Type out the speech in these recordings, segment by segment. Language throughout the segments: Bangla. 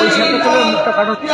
ওই সাথে করে মুখটা কাটাচ্ছে।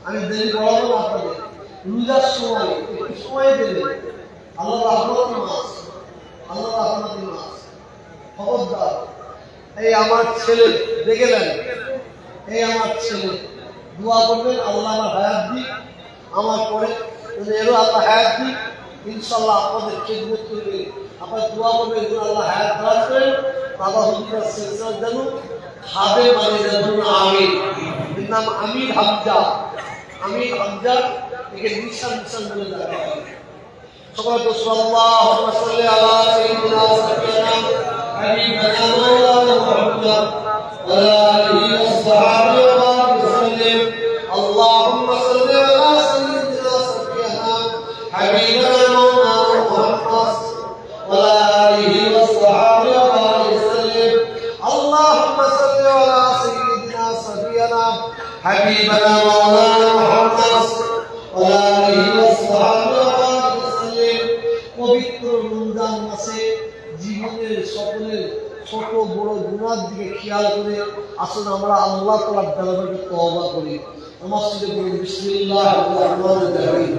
আমি দেরি করাবো না আপনাদের রোজার সময় একটু সময় দেবেন আল্লাহ রহমতের মাস আল্লাহ রহমতের মাস খবরদার এই আমার ছেলে দেখলেন এই আমার ছেলে দোয়া করবেন আল্লাহ আমার হায়াত দিক আমার পরে এরও আল্লাহ হায়াত দিক ইনশাল্লাহ আপনাদের খেদমত করবে আপনার দোয়া করবেন আল্লাহ হায়াত দান করেন বাবা হুজুরের সিলসিলা যেন খাবে মানে যেন আমিন এর নাম আমির হামজা আমির হামজা একে নিশান নিশান বলে ডাকা হয় সকলে তো সাল্লাল্লাহু সাল্লি আলা সাইয়্যিদিনা সাইয়্যিদিনা হাবিবানা মাওলানা মুহাম্মদ ওয়া আলিহি ওয়া সাহবিহি ওয়া সাল্লাম আল্লাহুম্মা সাল্লি আলা সাইয়্যিদিনা সাইয়্যিদিনা হাবিবানা মাওলানা মুহাম্মদ ওয়া আলিহি ওয়া সাহবিহি ওয়া সাল্লাম আল্লাহুম্মা সাল্লি আলা সাইয়্যিদিনা সাইয়্যিদিনা হাবিবানা মাওলানা মুহাম্মদ ওয়া আলিহি ওয়া সাহবিহি পবিত্র রমজান মাসে জীবনের সকলের ছোট বড় গুনার দিকে খেয়াল করে আসুন আমরা আল্লাহ তাআলার দরবারে তওবা করি আমার সাথে বলুন বিসমিল্লাহির রহমানির রহিম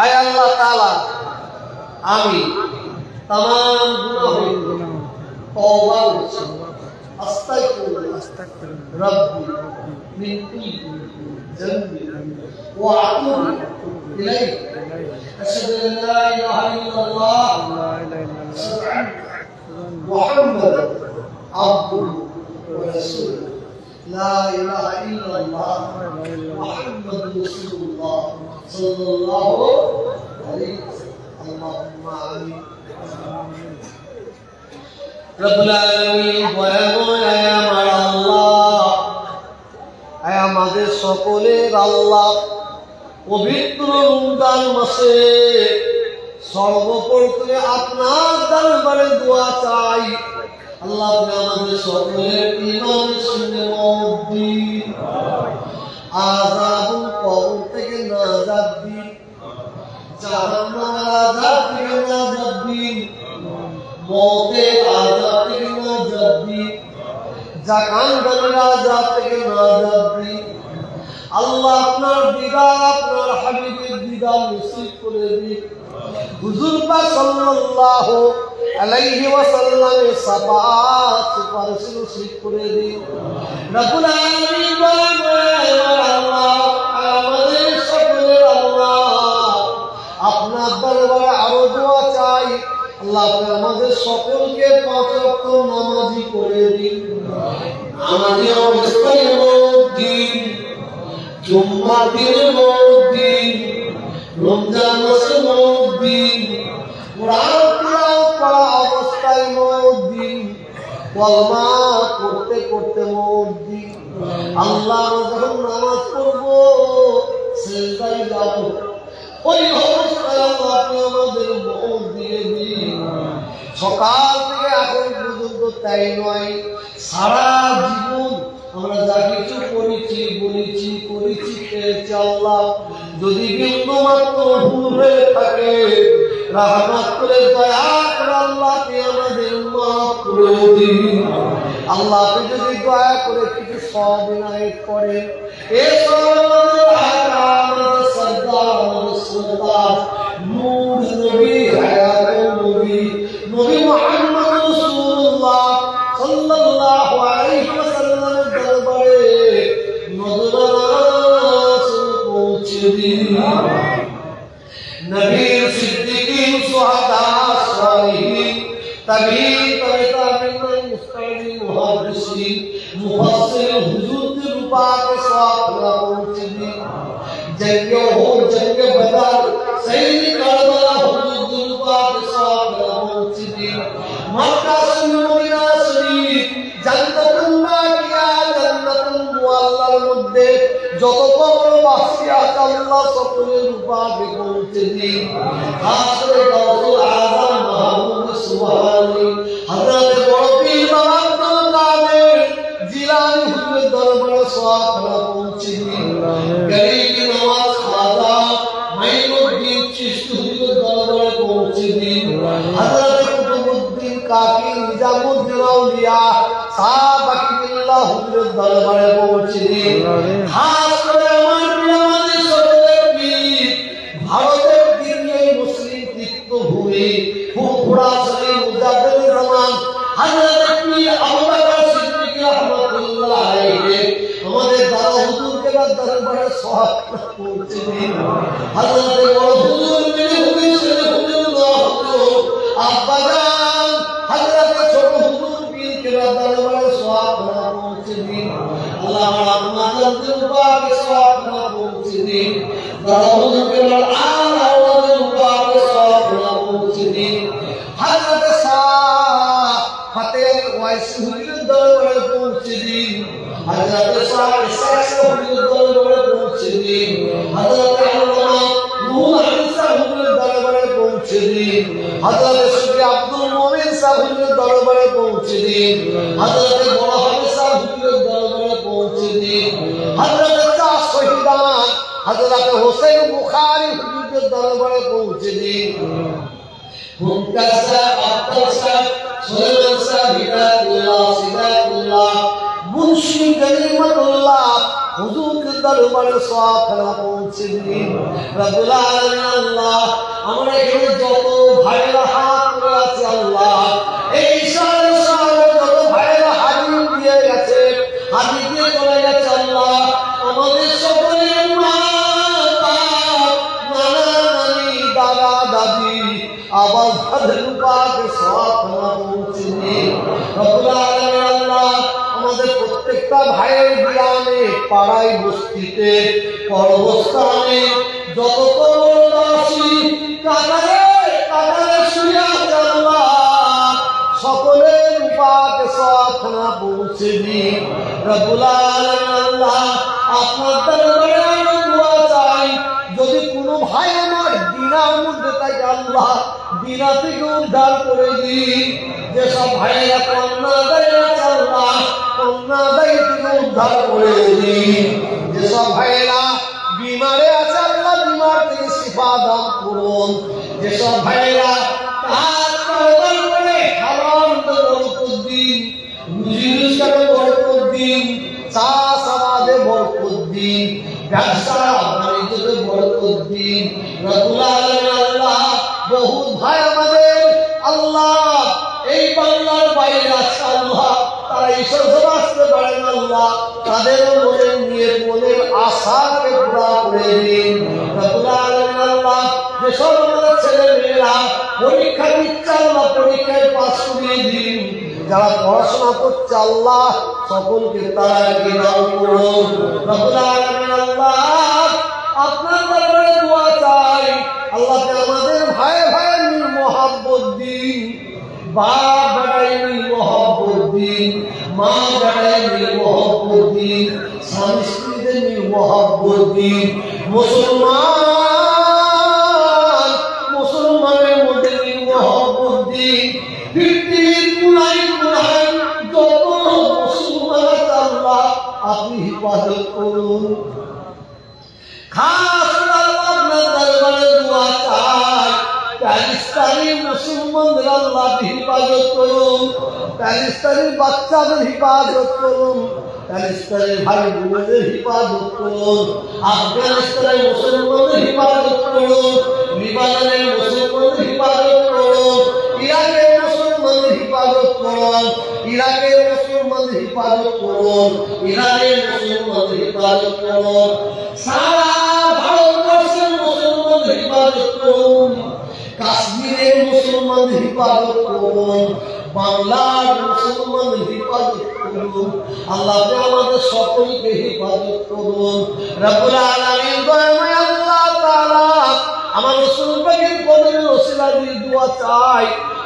আয় আল্লাহ তাআলা আমি तमाम গুনাহ তওবা করছি আস্তাগফিরুল্লাহ রাব্বি মিন কুল্লি যানবি ওয়া আতুবু ইলাইহি أشهد أن لا إله إلا الله محمد عبده ورسوله لا إله إلا الله محمد رسول الله صلى الله عليه وسلم اللهم آمين رب العالمين ويا الله أي আমাদের সকলের আল্লাহ পবিত্র রমজান মাসে সর্বপ্রথমে আপনার দরবারে দোয়া চাই আল্লাহ আপনি আমাদের সকলের ঈমানের সঙ্গে মওত দিন আযাবুল কবর থেকে নাজাত দিন জাহান্নামের আযাব থেকে নাজাত দিন মওতের আযাব থেকে নাজাত দিন জাহান্নামের আযাব থেকে নাজাত দিন আল্লাহ আপনার দিদার আপনার হাবিবের দিদার নসিব করে দিন হুজুর পাক সাল্লাল্লাহু আলাইহি ওয়াসাল্লামের শাফাআত সুপারিশ নসিব করে দিন রব্বুল আলামিন আল্লাহ আমাদের সকলের আল্লাহ আপনার দরবারে আরো দোয়া চাই আল্লাহ আমাদের সকলকে পাঁচ ওয়াক্ত নামাজি করে দিন আমাদের অবস্থায় দিন জুম্মা দিন মদিন রমজান মাসে মদিন কুরআন তিলাওয়াত করা অবস্থায় মদিন কলমা করতে করতে মদিন আল্লাহ যখন নামাজ পড়বো সিজদায় যাব ওই অবস্থায় আল্লাহ আমাদের মন দিয়ে দিন সকাল থেকে এখন পর্যন্ত তাই নয় সারা জীবন আমরা যা কিছু করেছি বলেছি করেছি পেয়েছি আল্লাহ যদি বিন্দু মাত্র ভুল হয়ে থাকে রহমত করে দয়া করে আল্লাহকে আমাদের মাফ করে দিন আল্লাহকে যদি দয়া করে কিছু সওয়াব ইনায়েত করেন এই সওয়াবের আকাম সরদার রাসূলুল্লাহ নূর নবী হায়াতুল নবী নবী মুহাম্মদ রাসূলুল্লাহ সাল্লাল্লাহু আলাইহি ওয়াসাল্লামের দরবারে নজরাত পৌঁছে দিন নবী সিদ্দিকীন সুহাদা সালিহিন তাবিঈন তাবিঈন মুস্তাহিদিন মুহাদ্দিসিন মুফাসসিরিন হুজুরদের রূপাকে সওয়াব পৌঁছে দিন जंगे हो जंगे बदर सही करबला हुजूर पाक साहब पहुंची मक्का से मदीना शरीफ जन्नतुल्लाह किया जन्नतुल मुअल्लाल মধ্যে যত কবর বাসী আছে আল্লাহ সকলের রূপাকে পৌঁছে দিন খাস করে গাউসুল আযম মাহমুদ সুবহানী হযরত বড় পীর বাবা আব্দুল কাদের জিলানী হুজুরের দরবারে সওয়াব পৌঁছে দিন গরিব নওয়াজ খাজা মাইনুদ্দিন চিশতি হুজুরের দরবারে পৌঁছে দিন হযরত কুতুবউদ্দিন কাকি নিজামুদ্দিন আউলিয়া সাহাব আকিবুল্লাহ হুজুরের দরবারে পৌঁছে দিন খাস করে আমার আমাদের সকলের পীর ভারতের দিনই মুসলিম তীর্থভূমি ফুরফুরা শরীফ মুজাদ্দিদ জামান হযরত পীর আবু বকর সিদ্দিক রাহমাতুল্লাহ আলাইহি আমাদের দাদা হুজুরকে দরবারে সওয়াব পৌঁছে দিন হযরত বড় হুজুর মেরে হুজুরুল্লাহ আব্বা জান হযরত ছোট হুজুর পীরকে দরবারে সওয়াব পৌঁছে দিন আল্লাহ আপনাদের দরবারে সওয়াব পৌঁছে দিন দাদা হুজুরকে আল্লাহর দরবারে সওয়াব পৌঁছে দিন হযরত শাহ ফতেহ ওয়াইসি হুজুরের দরবারে পৌঁছে দিন हज़रत साहब हुजूर दरबारे पहुंचे दिन हज़रत अल्लामा नूर अली साहब हुजूर दरबारे पहुंचे दिन हज़रत शेख अब्दुल मोमिन साहब हुजूर दरबारे पहुंचे दिन हज़रत बड़ा हनी साहब हुजूर दरबारे पहुंचे दिन हज़रत शाह शहीदान हज़रत हुसैन बुखारी हुजूर दरबारे पहुंचे दिन मुमताज साहब अब्दुल साहब सुलेमान साहब हिदायतुल्लाह सिदायतुल्लाह मुंशी गनीमतुल्लाह हुजूर के दरबारे सওয়াব পৌঁছে দিন রব্বুল আলামিন আল্লাহ আমরা এখানে যত ভাইরা হাত করে আছে আল্লাহ এই সারা সারা যত ভাইরা হাজির দিয়ে গেছে হাজির দিয়ে চলে গেছে আল্লাহ আমাদের সকলের মা বাপ নানা নানি দাদা দাদি আবাস ভাদরুপাকে সওয়াব পৌঁছে দিন রব্বুল আলামিন আল্লাহ আমাদের প্রত্যেকটা ভাইয়ের গ্রামে পাড়ায় বস্তিতে পরবস্থানে যত কবরবাসী কাতারে শুয়ে আছে আল্লাহ সকলের পাকে সওয়াব পৌঁছে দিন রব্বুল আলামিন আল্লাহ আপনার দরবারে আমরা দোয়া চাই যদি কোনো ভাই আমার দিনার মধ্যে থাকে আল্লাহ দিনা থেকে উদ্ধার করে দিন যেসব ভাইয়েরা কন্যা দেয় আছে আল্লাহ কন্যা দেয় থেকে উদ্ধার করে দিন যেসব ভাইয়েরা বিমারে আছে আল্লাহ বিমার থেকে শিফা দান করুন যেসব ভাইয়েরা কাজ কারবার করে হারাম বরকত দিন রুজি রোজগারে বরকত দিন চাষাবাদে বরকত দিন ব্যবসা বাণিজ্যে বরকত দিন রব্বুল আলামিন আল্লাহ বহুত ভাই আমাদের আল্লাহ এই বাংলার বাইরে আছে আল্লাহ তারা ঈশ্বর আসতে পারে না আল্লাহ তাদের মনের নিয়ে মনের আশাকে পুরা করে দিন রব্বুল আলামিন আল্লাহ যেসব আমাদের ছেলে মেয়েরা পরীক্ষা দিচ্ছে আল্লাহ পরীক্ষায় পাস করিয়ে দিন যারা পড়াশোনা করছে আল্লাহ সকলকে তারা জ্ঞান করুন রব্বুল আলামিন আল্লাহ আল্লাহকে আমাদের ভাই ভাই মিল মহব্বত দিন, বাপ বেটায় মিল মহব্বত দিন, মা বেটায় মিল মহব্বত দিন, স্বামী স্ত্রীদের মিল মহব্বত দিন। মুসলমানের মধ্যে মিল মহব্বত দিন। পৃথিবীর কোনায় কোনায় যত মুসলমান আছে আল্লাহ আপনি হিফাজত করুন। খাস আল্লাহ আপনার দরবারে দোয়া চাই, প্যালেস্তাইনি মুসলমানদের আল্লাহ হিফাজত করুন, প্যালেস্তাইনি বাচ্চাদের হিফাজত করুন, প্যালেস্তাইনের ভাই বোনদের হিফাজত করুন, আফগানিস্তানের মুসলমানদের হিফাজত করুন, লিবাননের মুসলমানদের হিফাজত করুন, ইরাকের মুসলমানদের হিফাজত করুন, ইরাকের মুসলমানদের হিফাজত করুন, ইরানের মুসলমানদের হিফাজত করুন, সারা ভারতবর্ষের মুসলমানদের হিফাজত করুন, কাশ্মীরের মুসলমানদের হিফাজত করুন, বাংলার মুসলমানদের হিফাজত করুন। আল্লাহ আমাদের সকলকে হিফাজত করুন। রব্বুল আলামিন দয়াময় আল্লাহ তাআলা আমার রাসূল পাকের কবরের ওসিলা দিয়ে দোয়া চাই,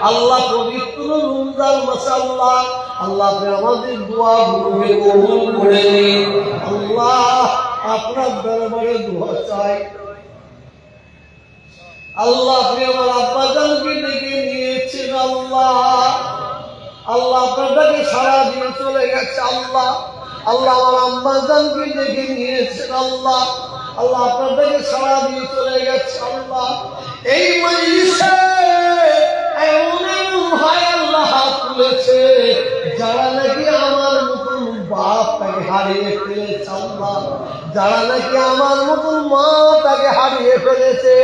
আল্লাহ পবিত্র রমজান মাস আল্লাহ আল্লাহ আমাদের দোয়াগুলোকে কবুল করে নিন। আল্লাহ আপনার দরবারে দোয়া চাই, আল্লাহ আপনি আমার আব্বাজানকে ডেকে নিয়েছেন, আল্লাহ আপনাকে সারা দিয়ে চলে গেছে, আল্লাহ আমার আম্মাজানকে ডেকে নিয়েছেন, আল্লাহ আপনাকে সারা দিয়ে চলে গেছে, আল্লাহ এই মজলিসে এমন এমন ভাই আল্লাহ তুলেছে যারা নাকি আমার মতন বাপ তাকে হারিয়ে ফেলেছে, আল্লাহ যারা নাকি আমার মতন মা তাকে হারিয়ে ফেলেছে,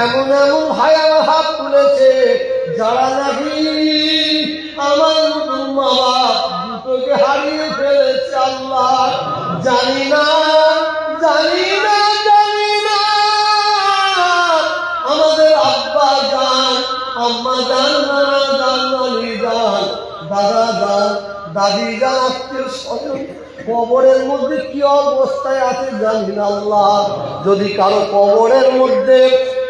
এমন এমন ভাই আমার হাত তুলেছে যারা নাকি আমার মতন মা বাপ দুটোকে হারিয়ে ফেলেছে, আল্লাহ জানি না আমাদের আব্বা জান, আম্মা জান, নানা জান, নানি জান, দাদা জান, দাদি জান, আত্মীয় স্বজন কবরের মধ্যে কি অবস্থায় আছে জানি না, আল্লাহ যদি কারো কবরের মধ্যে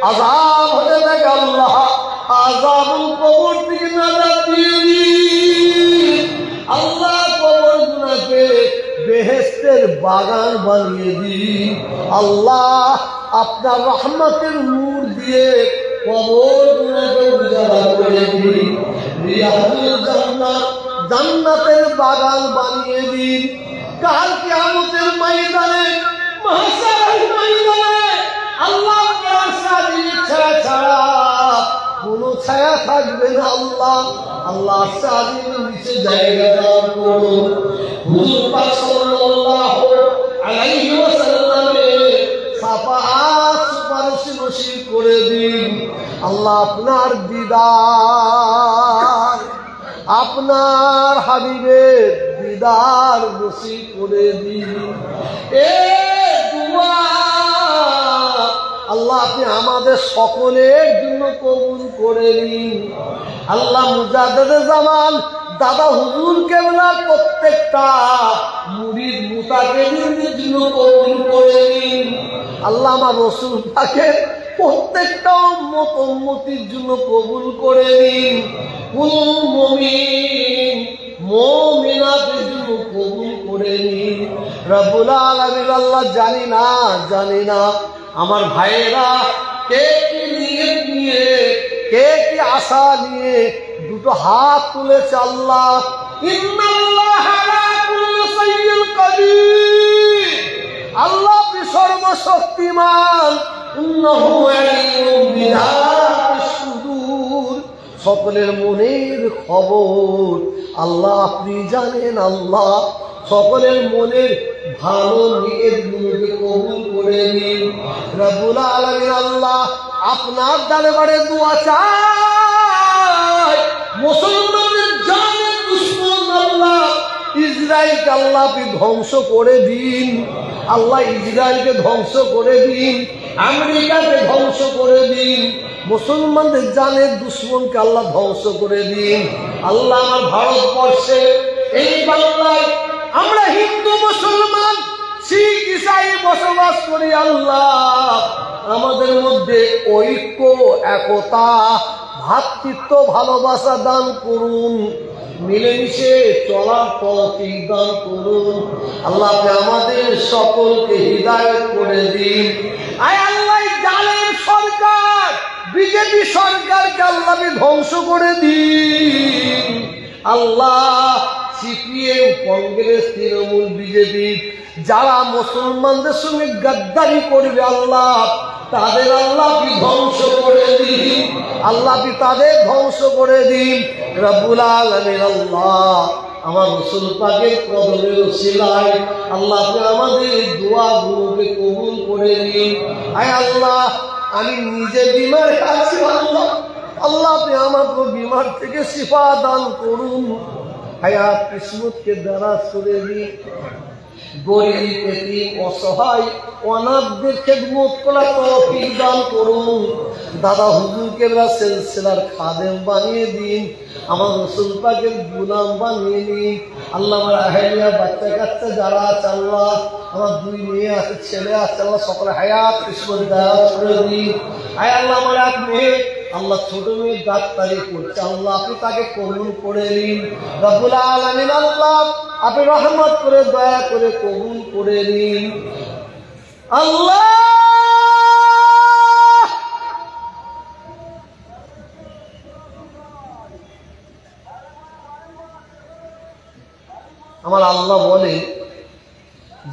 আযাব হতে থাকে আল্লাহ আযাবুল কবর থেকে নাজাত দিয়ে দিন, আল্লাহ কবর গুনাহকে বেহেশতের বাগান বানিয়ে দিন, আল্লাহ আপনার রহমতের নূর দিয়ে কবর গুনাহকে উজাড় করে দিন, রিয়াজুল জান্নাত জান্নাতের বাগান বানিয়ে দিন। কাল কিয়ামতের ময়দানে মাহশারের ময়দানে আল্লাহ আপনার ছায়া ছাড়া কোনো ছায়া থাকবে না, আল্লাহ সাদির নিচে জায়গা দান করুন। হুজুর পাক সাল্লাল্লাহু আলাইহি ওয়াসাল্লামের শাফাআত সুপারিশ নসিব করে দিন, আল্লাহ আপনার দিদার আপনার হাবিবের দিদার নসিব করে দিন। আল্লাহ আপনি আমাদের সকলের জন্য কবুল করে নিন, আল্লাহ মুজাদ্দেদে জামান দাদা হুজুর কেবলার প্রত্যেকটা মুরিদ মুতাকিদের জন্য কবুল করে নিন, আল্লাহ আমার রাসূল পাকের প্রত্যেকটা উম্মতির জন্য কবুল করে নিন, কুল মুমিন মুমিনাতের জন্য কবুল করে নিন। রব্বুল আলামিন আল্লাহ জানি না আমার ভাইয়েরা কে কি নিয়ত নিয়ে কে কি আশা নিয়ে দুটো হাত তুলেছে, আল্লাহ ইন্নাল্লাহা আলা কুল্লি শাইইন কাদির, আল্লাহ আপনি সর্বশক্তিমান, ইন্নাহু আলিমুম বিযাতিস সুদূর, সকলের মনের খবর আল্লাহ আপনি জানেন, আল্লাহ সকলের মনের ভালো নিয়তগুলোকে কবুল করে নিন। রব্বুল আলামিন আল্লাহ আপনার দরবারে দোয়া চাই, মুসলমানদের জানের দুশমন আল্লাহ ইসরাইলকে আল্লাহ আপনি ধ্বংস করে দিন, আল্লাহ ইসরাইলকে ধ্বংস করে দিন, আমেরিকাকে ধ্বংস করে দিন, মুসলমানদের জানের দুশমনকে আল্লাহ ধ্বংস করে দিন। আল্লাহ আমার ভারতবর্ষে এই বাংলায় আমরা হিন্দু মুসলমান শিখ ইসাই বসবাস করি, আল্লাহ আমাদের মধ্যে ঐক্য, একতা, ভ্রাতৃত্ব, ভালোবাসা দান করুন। মিলেমিশে চলার তৌফিক দান করুন। আল্লাহ আপনি আমাদের সকলকে হিদায়াত করে দিন। আয় আল্লাহ, জালেম সরকার বিজেপি সরকারকে আল্লাহ ধ্বংস করে দিন। আল্লাহ, সিপিএম, কংগ্রেস, তৃণমূল, বিজেপি যারা মুসলমানদের সঙ্গে গাদ্দারি করবে আল্লাহ তাদের আল্লাহ কি ধ্বংস করে দিন। আল্লাহ কি তাদের ধ্বংস করে দিন। রব্বুল আলামিন আল্লাহ আমার রাসূল পাকের কদমের ওসিলায় আল্লাহ আপনি আমাদের দোয়াগুলোকে কবুল করে নিন। আয় আল্লাহ, আমি নিজে বিমার আছি আল্লাহ, আল্লাহ আপনি আমার বিমার থেকে শিফা দান করুন। হায়াত কিসমতকে দারাজ করে দিন। গরিব, এতিম, অসহায়, অনাথদের খেদমত করার তৌফিক দান করুন। দাদা হুজুরকে সিলসিলার খাদেম বানিয়ে দিন। আমার রাসূল পাকের গোলাম বানিয়ে নিন। আল্লাহ আমার আহলিয়া, বাচ্চা কাচ্চা যারা আছে আল্লাহ, আমার 2 মেয়ে আছে, ছেলে আছে আল্লাহ, সকলে হায়াত কিসমত দারাজ করে দিন। আয় আল্লাহ, আমার এক মেয়ে আল্লাহ ছোট মেয়ে ডাক্তারি করছে আল্লাহ আপনি তাকে কবুল করে নিন। রব্বুল আলামিন আল্লাহ আপনি রহমত করে দয়া করে কবুল করে নিন। আল্লাহ আমার আল্লাহ বলে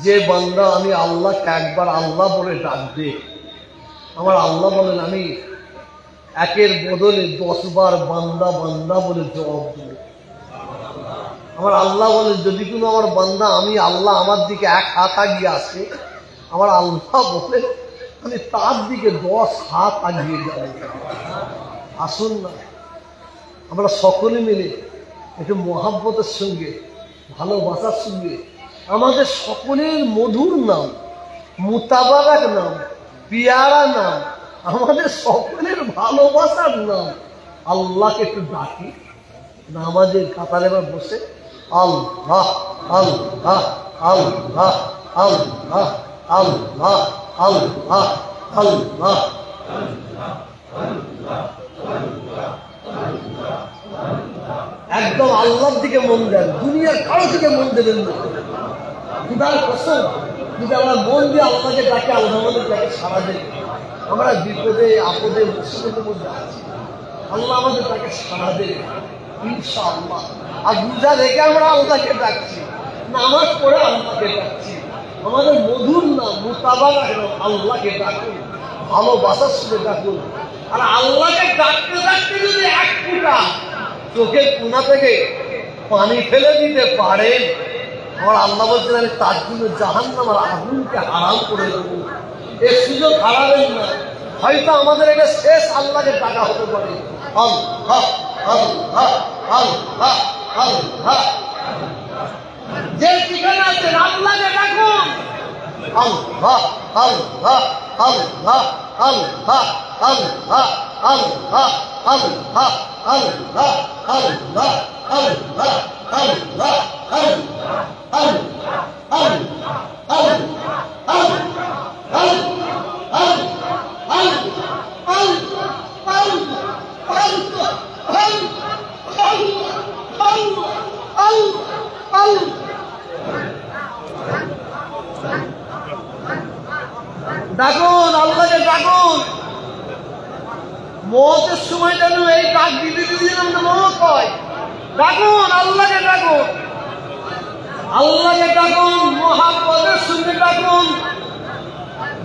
যে বান্দা আমি আল্লাহকে একবার আল্লাহ বলে ডাকবে, আমার আল্লাহ বলেন আমি একের বদলে 10 বার বান্দা বান্দা বলে জবাব দেব। আমার আল্লাহ বলেন যদি কোনো আমার বান্দা আমি আল্লাহ আমার দিকে 1 হাত আগিয়ে আসে, আমার আল্লাহ বলে আমি তার দিকে 10 হাত আগিয়ে যাব। আসুন না আমরা সকলে মিলে একটু মহাব্বতের সঙ্গে, ভালোবাসার সঙ্গে আমাদের সকলের মধুর নাম, মুতাবারাক নাম, পিয়ারা নাম, আমাদের সকলের ভালোবাসার নাম আল্লাহকে একটু ডাকি। নামাজের কাতারে বসে আল্লাহ আল্লাহ আল্লাহ আল্লাহ আল্লাহ আল্লাহ আল্লাহ। একদম আল্লাহর দিকে মন দেন, দুনিয়ার কারো দিকে মন দেবেন না। খুদার কসম, যদি আমরা মন দিয়ে আল্লাহকে ডাকে, আল্লাহ আমাদের ডাকে সারা দেবে। আমরা বিপদে আপদে মুসিবতের মধ্যে আছি, আল্লাহ আমাদের তাকে সারা দেবে ইনশাআল্লাহ। আর রোজা রেখে আমরা আল্লাহকে ডাকছি, নামাজ পড়ে আল্লাহকে ডাকছি। আমাদের মধুর নাম, মুতাবারাক নাম, আল্লাহকে ডাকুন, ভালোবাসার সঙ্গে ডাকুন। আর আল্লাহকে ডাকতে ডাকতে যদি 1 ফোঁটা চোখের কোনা থেকে পানি ফেলে দিতে পারেন, আমার আল্লাহ বলছেন আমি তার জন্য জাহান্নাম আর আগুনকে হারাম করে দেবো। এর সুযোগ হারাবেন না। হয়তো আমাদের এটা শেষ আল্লাহকে ডাকা হতে পারে। আল্লাহ আল্লাহ আল্লাহ আল্লাহ, যে ঠিকানা আছে আল্লাহকে ডাকুন। আল্লাহ আল্লাহ আল্লাহ আল্লাহ আল্লাহ আল্লাহ আল্লাহ আল্লাহ আল্লাহ আল্লাহ আল্লাহ ডাকুন, আল্লাহকে ডাকুন। মতের সময় যেন এই ডাক দিতে দিতে যেন মত হয়। ডাকুন, আল্লাহকে ডাকুন, আল্লাহকে ডাকুন, মহাব্বতের সঙ্গে ডাকুন,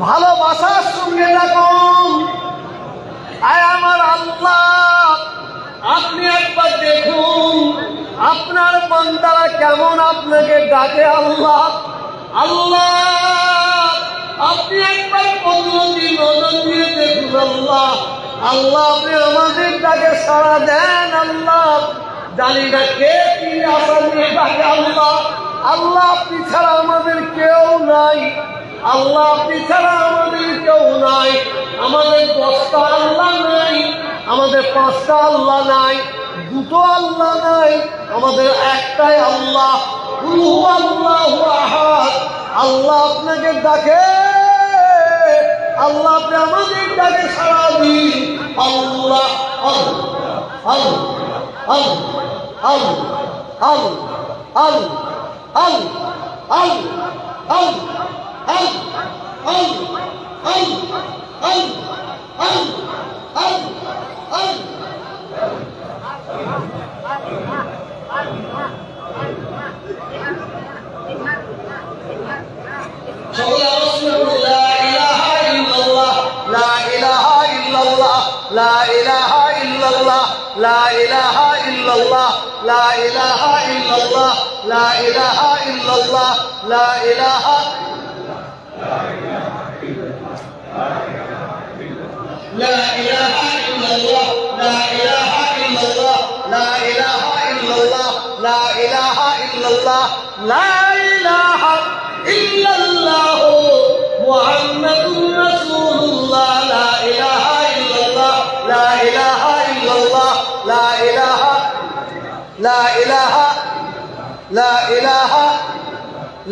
ভালোবাসার সঙ্গে ডাকুন। আয় আমার আল্লাহ, আপনি একবার দেখুন আপনার বান্দারা কেমন আপনাকে ডাকে। আল্লাহ আল্লাহ, আপনি একবার কুদরতি নজর দিয়ে দেখুন। আল্লাহ আল্লাহ, আপনি আমাদের ডাকে সাড়া দেন। আল্লাহ জানি না কে কি আশা নিয়ে ডাকে। আল্লাহ আল্লাহ, আপনি ছাড়া আমাদের কেউ নাই। আল্লাহ আপনি ছাড়া আমাদের কেউ নাই। আমাদের 10টা আল্লাহ নাই, আমাদের 5টা আল্লাহ নাই, 2টো আল্লাহ নাই, আমাদের একটাই আল্লাহ। আল্লাহু আহাদ। আল্লাহ আপনাকে ডাকে, আল্লাহ আপনি আমাদের ডাকে সাড়া দিন। আল্লাহ আল্লাহ আল্লাহ আল্লাহ আল্লাহ আল্লাহ আল্লাহ আল্লাহ لا إله إلا الله لا إله إلا الله لا إله إلا الله لا إله إلا الله لا إله لا إله إلا الله لا إله إلا الله لا إله إلا الله لا إله إلا الله لا إله إلا الله محمد رسول الله لا إله إلا الله لا إله إلا الله لا إله لا إله لا إله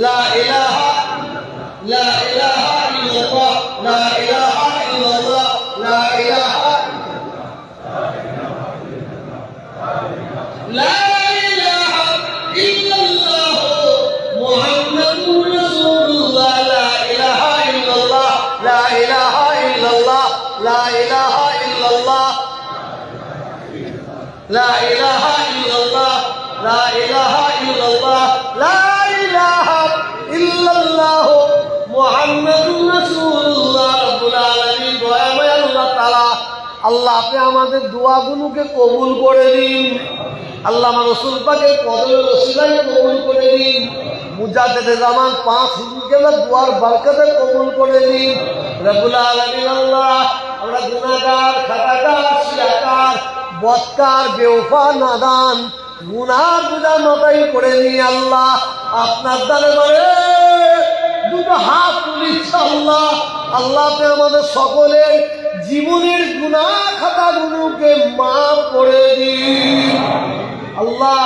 لا إله لا إله إلا الله لا إله إلا الله لا إله لا إله إلا الله محمد رسول الله لا إله إلا الله لا إله إلا الله لا إله إلا الله لا إله إلا الله لا إله إلا الله لا إله إلا الله محمد رسول الله رب العالمين দয়াময় আল্লাহ তাআলা আল্লাহ আপনি আমাদের দোয়াগুলোকে কবুল করে দিন। আল্লাহ আমার রাসূল পাকের কদমের ওসিলায় কবুল করে দিন। মুজাদ্দিদে জামান 5 হিজরিকে দোয়ার বরকতে কবুল করে দিন রব্বুল আলামিন। আল্লাহ আমরা গুনাহগার, খাতাকার, শিয়াকার, বদকার, বেওফা, নাদান, গুনার বোঝা মাথায় করে নিয়ে আল্লাহ আপনার দরবারে দুটো হাত তুলিছি আল্লাহ। আল্লাহ আপনি আমাদের সকলের জীবনের গুনাহ খাতাগুলোকে মাফ করে দিন আল্লাহ।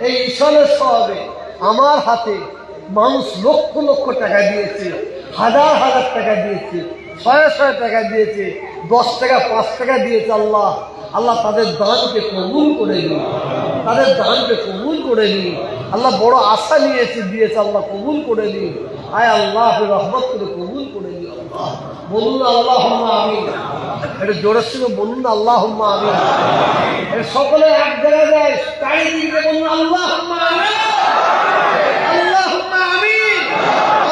এই ঈশ্বরের সবে আমার হাতে মানুষ লক্ষ লক্ষ টাকা দিয়েছে, হাজার হাজার টাকা দিয়েছে, 100 টাকা দিয়েছে, 10 টাকা 5 টাকা দিয়েছে আল্লাহ। আল্লাহ তাদের দানকে কবুল করে নিন, তাদের দানকে কবুল করে নিন আল্লাহ। বড় আশা নিয়েছে দিয়েছে আল্লাহ, কবুল করে নিন। আয় আল্লাহ আপনি রহমত করে কবুল করে নিন আল্লাহ। বলুন আল্লাহুম্মা আমিন। এটা জোরের সঙ্গে বলুন আল্লাহুম্মা আমিন। এটা সকলে এক জায়গায় যায় চারিদিকে বলুন আল্লাহুম্মা আমিন, আল্লাহুম্মা আমিন,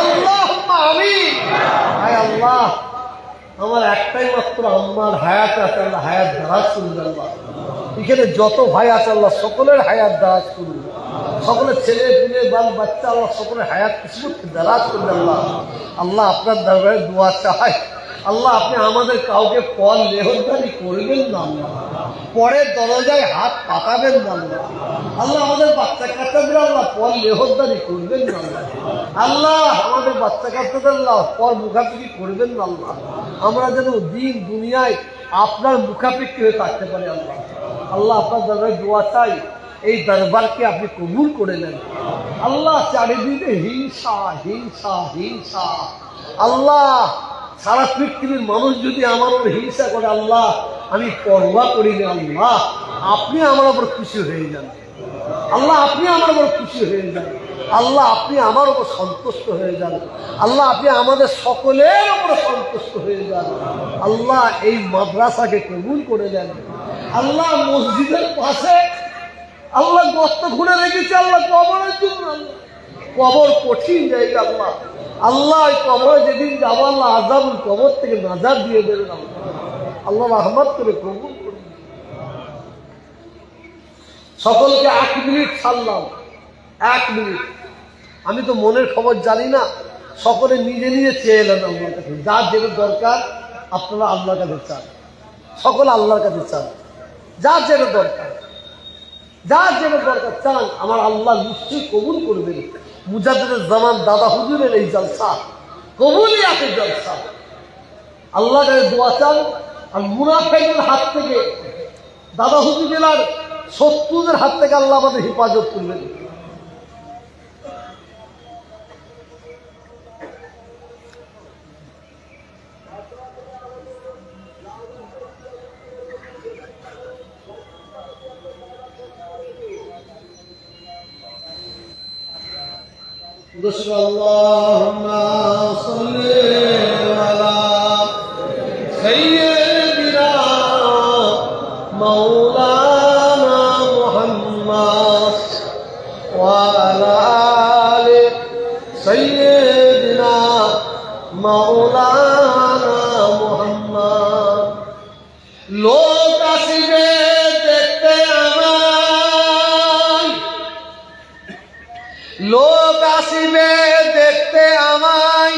আল্লাহুম্মা আমিন। আয় আল্লাহ আমার একটাই মাত্র আমার হায়াত আছে আল্লাহ, হায়াত দারাজ করুন আল্লাহ। এখানে যত ভাই আছে আল্লাহ সকলের হায়াত দারাজ করুন, সকলের ছেলে পুলে বাল বাচ্চা আল্লাহ সকলের হায়াত কিসমত দারাজ করুন আল্লাহ। আল্লাহ আপনার দরবারে দোয়া চাই আল্লাহ আপনি আমাদের কাউকে পর লেহদারি করবেন না আল্লাহ, পরের দরজায় হাত পাতাবেন না আল্লাহ। আল্লাহ আমাদের বাচ্চা কাচ্চাদের আল্লাহ পর লেহদারি করবেন না আল্লাহ। আল্লাহ আমাদের বাচ্চা কাচ্চাদের আল্লাহ পর মুখাপেক্ষি করবেন না আল্লাহ। আমরা যেন দিন দুনিয়ায় আপনার মুখাপেক্ষি হয়ে থাকতে পারি আল্লাহ। আল্লাহ আপনার দরবারে দোয়া চাই এই দরবারকে আপনি কবুল করে নেন আল্লাহ। চারিদিকে হিংসা হিংসা হিংসা আল্লাহ। সারা পৃথিবীর মানুষ যদি আমার উপর হিংসা করে আল্লাহ আমি পরোয়া করি না আল্লাহ। আপনি আমার উপর খুশি হয়ে যান আল্লাহ, আপনি আমার উপর খুশি হয়ে যান আল্লাহ, আপনি আমার উপর সন্তুষ্ট হয়ে যান আল্লাহ, আপনি আমাদের সকলের উপর সন্তুষ্ট হয়ে যান আল্লাহ। এই মাদ্রাসাকে কবুল করে দেন আল্লাহ। মসজিদের পাশে আল্লাহ গর্ত ঘুরে রেখেছে আল্লাহ কবরের জন্য আল্লাহ। কবর কঠিন জায়গা আল্লাহ। আল্লাহ কবরে যেদিন যাবো আল্লাহ আযাবুল কবর থেকে নাজাত দিয়ে দেবেন আল্লাহ। আল্লাহ রহমত করে কবুল করুন। সকলকে 1 মিনিট ছাড়লাম, 1 মিনিট। আমি তো মনের খবর জানি না, সকলে নিজে নিজে চেয়ে এলেন আল্লাহর কাছে। যার যেটা দরকার আপনারা আল্লাহর কাছে চান, সকলে আল্লাহর কাছে চান। যার যেটা দরকার, যার যেটা দরকার চান, আমার আল্লাহ নিশ্চয়ই কবুল করবেন। মুজাদ্দিদে জামান দাদা হুজুরের এই জলসা কবুলই আছে জলসা। আল্লাহর কাছে দোয়া চান। আর মুনাফিকদের হাত থেকে, দাদা হুজুরের আর শত্রুদের হাত থেকে আল্লাহ আমাদের হেফাজত করবেন। আল্লাহুম্মা সাল্লি আলা সাইয়্যিদিনা মাওলানা মুহাম্মদ ওয়া আলা আলি সাইয়্যিদিনা মাওলানা মুহাম্মদ। লোক আসিবে দেখতে আমায়, লোক আসিবে দেখতে আমায়,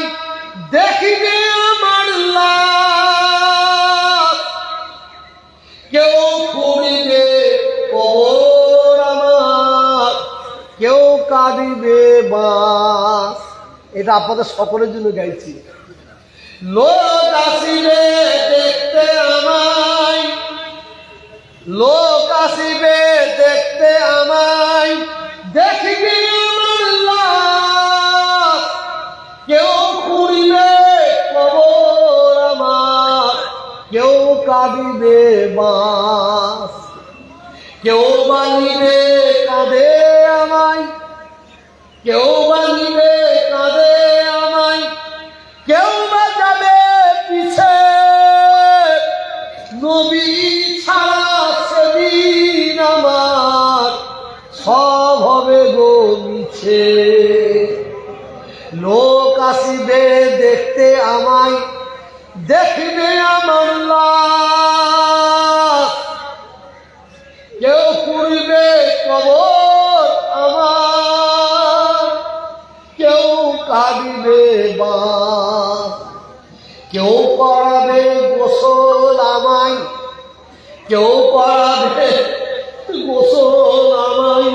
দেখিবে আমার লাশ, কেউ খুঁড়িবে কবর আমার, কেউ কাঁদিবে বাঁশ। এটা আপনাদের সকলের জন্য গাইছি। লোক আসিবে দেখতে আমায়, লোক আসিবে দেখতে আমায়, দেখিবে আমার লাশ, কেউ খুঁড়িবে কবর আমার, কেউ কাঁদিবে বাঁশ, কেউ বানিবে কাঁদে আমায়, কেউ বানিবে কাঁদে আমায়, কেউ বা যাবে পিছে, নবী ছাড়া সেদিন আমার সব হবে গো মিছে। লোক আসিবে দেখতে আমায়, দেখবে আমার লাশ, কেউ খুঁড়িবে কবর আমার, কেউ কাঁদিবে বাঁশ, কেউ করাবে গোসল আমায়, কেউ করাবে গোসল আমায়,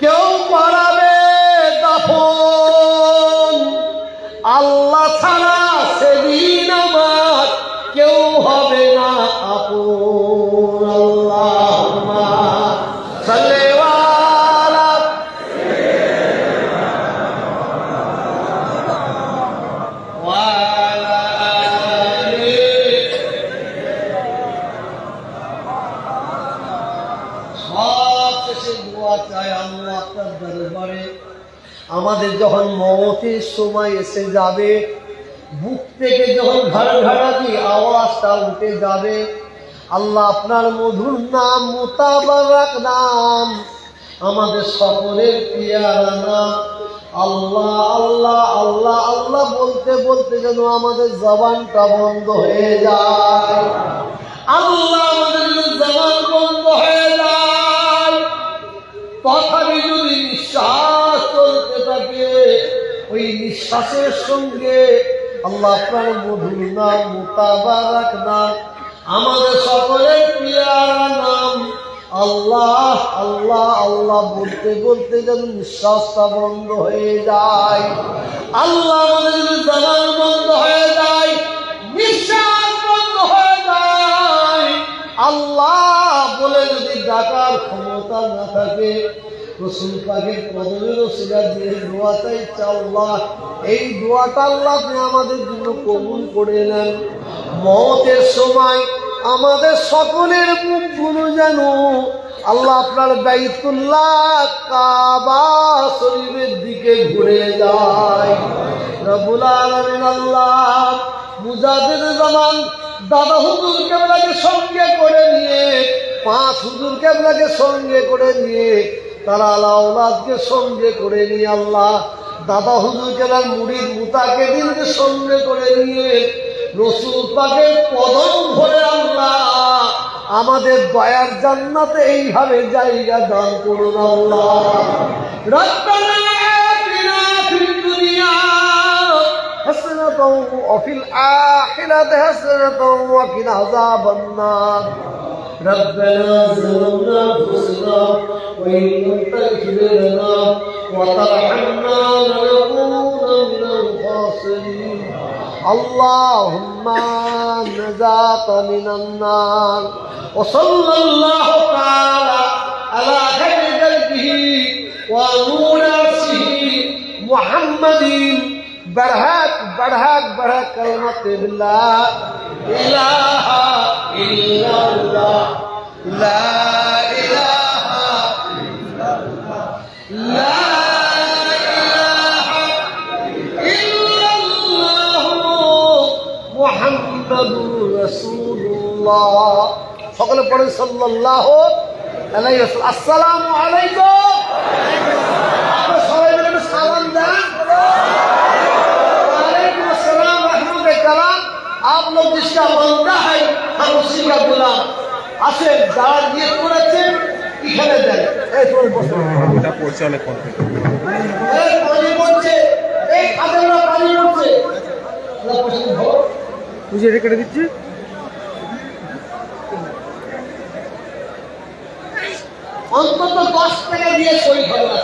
কেউ করাবে দাফন। আল্লাহ ছাড়া সেদিন আমার কেউ হবে না আপন। আল্লাহুম্মা সাল্লি আলা ওয়া আলা আলি। সব শেষে দোয়া চাই আল্লাহ তার দরবারে, আমাদের যখন মওতের সময় এসে যাবে, বুক থেকে যখন ঘাড়াঘাড়াতি আওয়াজটা উঠে যাবে, আল্লাহ আপনার মধুর নাম, মুতাবারাক নাম, আমাদের সকলের পিয়ারা নাম আল্লাহ আল্লাহ আল্লাহ আল্লাহ বলতে বলতে যেন আমাদের জবানটা বন্ধ হয়ে যায়। আল্লাহ আমাদের জবান বন্ধ হয়ে যায়, তথাপি যদি নিঃশ্বাস চলতে থাকে, ওই নিঃশ্বাসের সঙ্গে আল্লাহ আপনার মধুর নাম, মুতাবারাক নাম, আমাদের সকলের পিয়ারা নাম আল্লাহ আল্লাহ আল্লাহ বলতে বলতে যেন নিঃশ্বাসটা বন্ধ হয়ে যায়। আল্লাহ আমাদের যদি জবান বন্ধ হয়ে যায়, নিঃশ্বাস বন্ধ হয়ে যায়, আল্লাহ বলে যদি ডাকার ক্ষমতা না থাকে, রাসূল পাকের কদমের ওসিলা দিয়ে দোয়া চাইছে আল্লাহ, এই দোয়াটা আল্লাহ আপনি আমাদের জন্য কবুল করে নেন। মওতের সময় আমাদের সকলের মুখগুলো যেন আল্লাহ আপনার বাইতুল্লাহ কাবা শরীফের দিকে ঘুরে যায়। রব্বুল আলামিন আল্লাহ মুজাদ্দিদ জামান দাদা হুজুর কেবলাকে সঙ্গে করে নিয়ে, 5 হুজুর কেবলাকে সঙ্গে করে নিয়ে, তারা আওলাদকে সঙ্গে করে নিয়ে, আল্লাহ দাদা হুজুর কেবলার মুরিদ মুতাকিদিনকে সঙ্গে করে নিয়ে রাসূল পাকের কদম ধরে আল্লাহ আমাদের দয়ার জান্নাতে এইভাবে জায়গা দান করুন আল্লাহ। রব্বানা আতিনা ফিদ দুনিয়া হাসানাতাও ওয়া ফিল আখিরাতি হাসানাতাও ওয়া কিনা আযাবান নার। ربنا ظلمنا أنفسنا وإن لم تغفر لنا وترحمنا لنكونن من الخاسرين اللهم نجاة من النار وصلى الله تعالى على خير خلقه ونور عرشه محمد برهك كلمة لا إله إلا الله لا إله إلا الله لا إله মুহাম্মাদুর রাসূলুল্লাহ। সকলে পড়েন সাল্লাল্লাহু আলাইহি ওয়াসাল্লাম। আসসালামু আলাইকুম। আপনারা সবাই মিলে একটু সালাম দেন। ওয়ালাইকুম আসসালাম ওয়া রাহমাতুল্লাহ। आप लोग जिसका मांगा है हम उसी का गुलाम। আসেন, যারা নিয়ত করেছেন এখানে দেন। এই তোর বসো। ওটা পড়ছে অনেকক্ষণ থেকে। এই পানি পড়ছে, এই খাদেরা পানি পড়ছে। আল্লাহ পছন্দ হয়। তুই যে এটা কেটে দিচ্ছি অন্তত 10 টাকা দিয়ে সই হবে না।